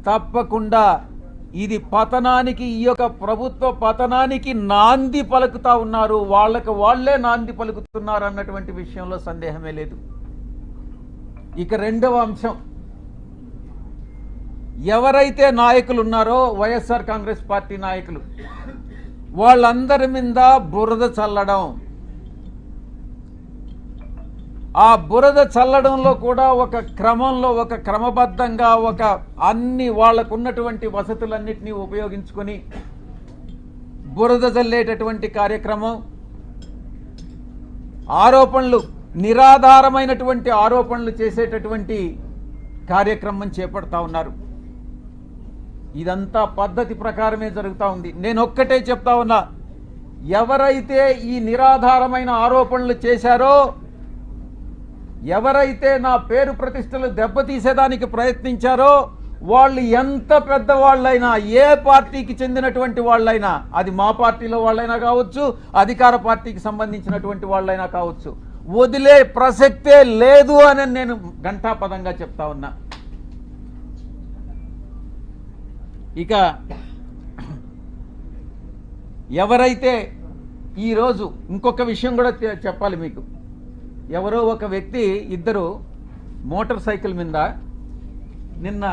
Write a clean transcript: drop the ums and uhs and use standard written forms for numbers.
తప్పకుండా ఇది పతనానికి, ఈ యొక్క ప్రభుత్వ పతనానికి నాంది పలుకుతా ఉన్నారు. వాళ్లే నాంది పలుకుతున్నారు అన్నటువంటి విషయంలో సందేహమే లేదు. ఇక రెండవ అంశం, ఎవరైతే నాయకులు ఉన్నారో వైఎస్ఆర్ కాంగ్రెస్ పార్టీ నాయకులు, వాళ్ళందరి మీద బురద చల్లడం. ఆ బురద చల్లడంలో కూడా ఒక క్రమంలో, ఒక క్రమబద్ధంగా, ఒక అన్ని వాళ్లకున్నటువంటి వసతులన్నిటినీ ఉపయోగించుకొని బురద చల్లేటటువంటి కార్యక్రమం, ఆరోపణలు, నిరాధారమైనటువంటి ఆరోపణలు చేసేటటువంటి కార్యక్రమం చేపడతా ఉన్నారు. ఇదంతా పద్ధతి ప్రకారమే జరుగుతూ ఉంది. నేను ఒక్కటే చెప్తా ఉన్నా, ఎవరైతే ఈ నిరాధారమైన ఆరోపణలు చేశారో, ఎవరైతే నా పేరు ప్రతిష్టలు దెబ్బతీసేదానికి ప్రయత్నించారో, వాళ్ళు ఎంత పెద్దవాళ్ళైనా, ఏ పార్టీకి చెందినటువంటి వాళ్ళైనా, అది మా పార్టీలో వాళ్ళైనా కావచ్చు, అధికార పార్టీకి సంబంధించినటువంటి వాళ్ళైనా కావచ్చు, వదిలే ప్రసక్తే లేదు అని నేను ఘంటాపదంగా చెప్తా ఉన్నా. ఇక ఎవరైతే ఈరోజు ఇంకొక విషయం కూడా చెప్పాలి మీకు. ఎవరో ఒక వ్యక్తి, ఇద్దరు మోటార్ సైకిల్ మీద నిన్న